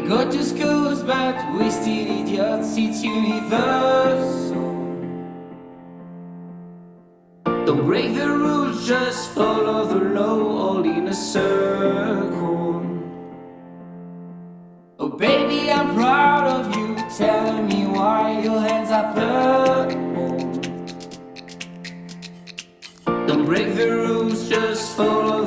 go to schools, but we still idiots, it's universal. Don't break the rules, just follow the law, all in a circle. Oh baby, I'm proud of you, tell me why your hands are purple. Don't break the rules, just follow